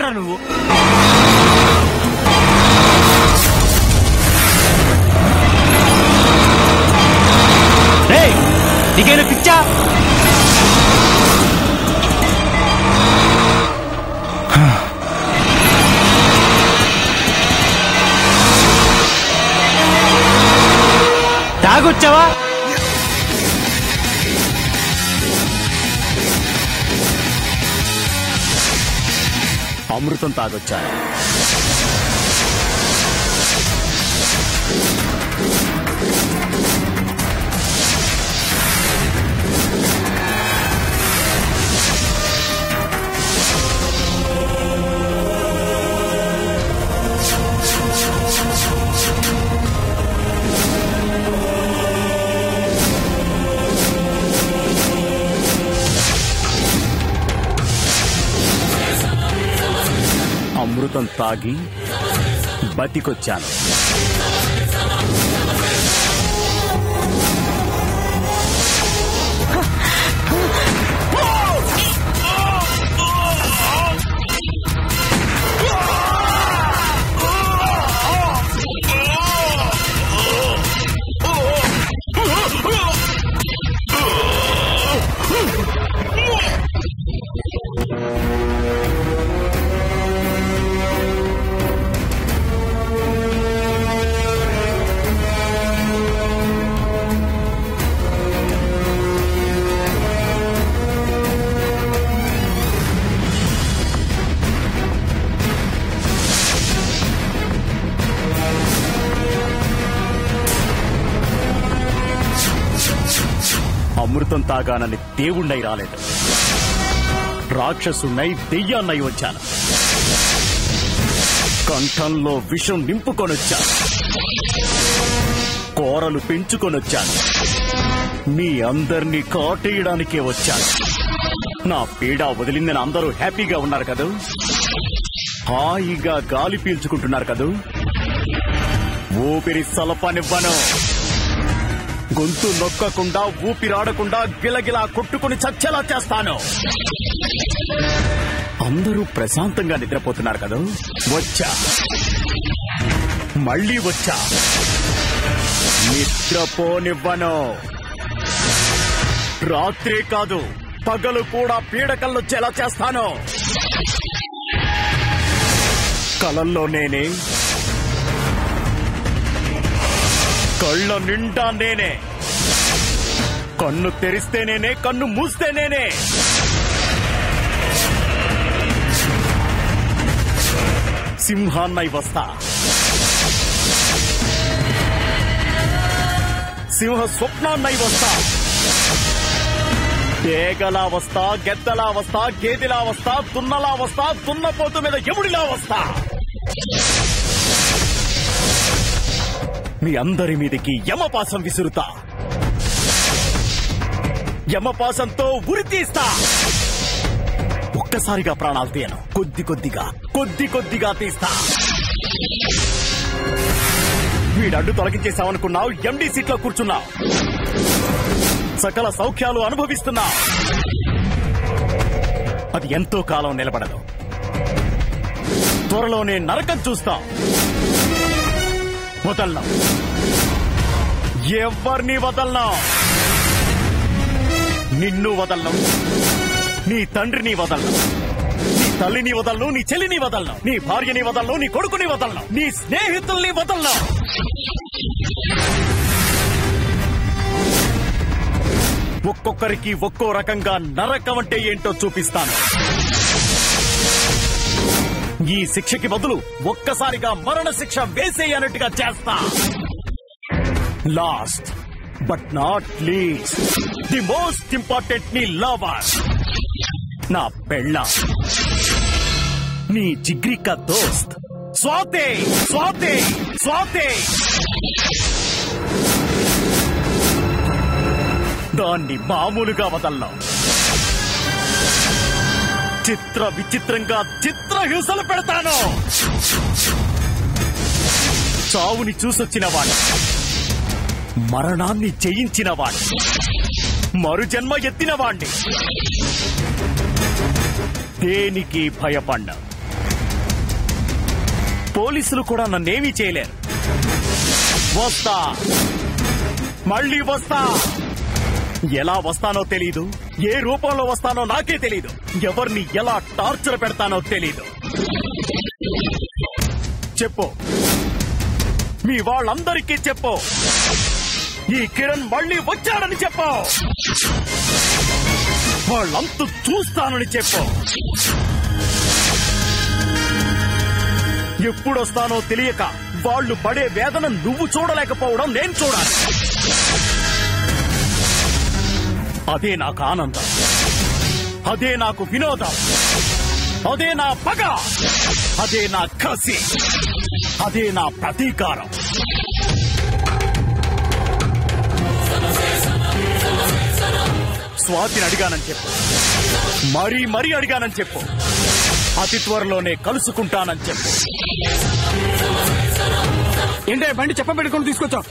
ఎవడ్రా నువ్వు? నీకేనా పిచ్చా? తాగొచ్చావా? అమృతం తాగొచ్చా? అమృతం తాగి బతికొచ్చాను. అమృతం తాగానని దేవుణ్ణై రాలేదు, రాక్షసున్నై దెయ్యాన్నై వచ్చాను. కంఠంలో విషం నింపుకొనొచ్చాను, కోరలు పెంచుకొనొచ్చాను. మీ అందర్నీ కాటేయడానికే వచ్చాను. నా పీడ వదిలిందని అందరూ హ్యాపీగా ఉన్నారు కదూ? హాయిగా గాలి పీల్చుకుంటున్నారు కదూ? ఊపిరి సలపనివ్వను. గొంతు నొక్కకుండా ఊపిరాడకుండా గిలగిలా కొట్టుకుని చచ్చేలా చేస్తాను. అందరూ ప్రశాంతంగా నిద్రపోతున్నారు కదా? వచ్చా, మళ్ళీ వచ్చా. నిద్రపోనివ్వను. రాత్రే కాదు, పగలు కూడా పీడకల్లొచ్చేలా చేస్తాను. కలల్లో నేనే, కళ్ళ నిండా నేనే. కన్ను తెరిస్తే నేనే, కన్ను మూస్తే నేనే. సింహాన్నై వస్తా, సింహ స్వప్నాన్నై వస్తా. తేగలా వస్తా, గెద్దలా వస్తా, గేదెలా వస్తా, తున్నలా వస్తా, తున్నపోతు మీద ఎముడిలా వస్తా. మీ అందరి మీదకి యమపాసం విసురుతా. యమపాసంతో ఉరి తీస్తా. ఒక్కసారిగా ప్రాణాలు తీయను, కొద్ది కొద్దిగా తీస్తా. వీడడ్డు తొలగించేశావనుకున్నావు, ఎండీ సీట్లో కూర్చున్నావు, సకల సౌఖ్యాలు అనుభవిస్తున్నావు. అది ఎంతో కాలం నిలబడదు. త్వరలోనే నరకం చూస్తాం. వదల్నా, ఎవరిని వదల్నా. నిన్ను వదల్ను, నీ తండ్రిని వదల్ను, నీ తల్లిని వదల్ను, నీ చెల్లిని వదల్ను, నీ భార్యని వదల్ను, నీ కొడుకుని వదల్ను, నీ స్నేహితుల్ని వదల్ను. ఒక్కొక్కరికి ఒక్కో రకంగా నరకం అంటే ఏంటో చూపిస్తాను. ఈ శిక్షకి బదులు ఒక్కసారిగా మరణ శిక్ష వేసేయనట్టుగా చేస్తా. Last but not least, the most important, నీ లవర్, నా పెళ్ళ, నీ జిగ్రికా దోస్త్ స్వాతి. స్వాతి స్వాతి దాన్ని మామూలుగా వదల్లా. చిత్ర విచిత్రంగా చిత్రహింసలు పెడతాను. చావుని చూసొచ్చినవాడు, మరణాన్ని జయించినవాడు, మరుజన్మ ఎత్తినవాణ్ణి. దేనికి భయపడ్డా, పోలీసులు కూడా నన్నేమీ చేయలేరు. వస్తా, మళ్ళీ వస్తా. ఎలా వస్తానో తెలీదు, ఏ రూపంలో వస్తానో నాకే తెలీదు, ఎవరిని ఎలా టార్చర్ పెడతానో తెలీదు. చెప్పు, మీ వాళ్ళందరికీ చెప్పు, ఈ కిరణ్ మళ్ళీ వచ్చాడని చెప్పు. వాళ్ళంతా చూస్తానని చెప్పు. ఎప్పుడొస్తానో తెలియక వాళ్ళు పడే వేదన నువ్వు చూడలేకపోవడం నేను చూడాలి. అదే నాకు ఆనందం, అదే నాకు వినోదం, అదే నా పగ, అదే నా కసి, అదే నా ప్రతీకారం. స్వాతిని అడిగానని చెప్పు, మరీ అడిగానని చెప్పు. అతి త్వరలోనే కలుసుకుంటానని చెప్పు. ఏంటే బండి చెప్పబెట్టుకుని తీసుకొచ్చాం.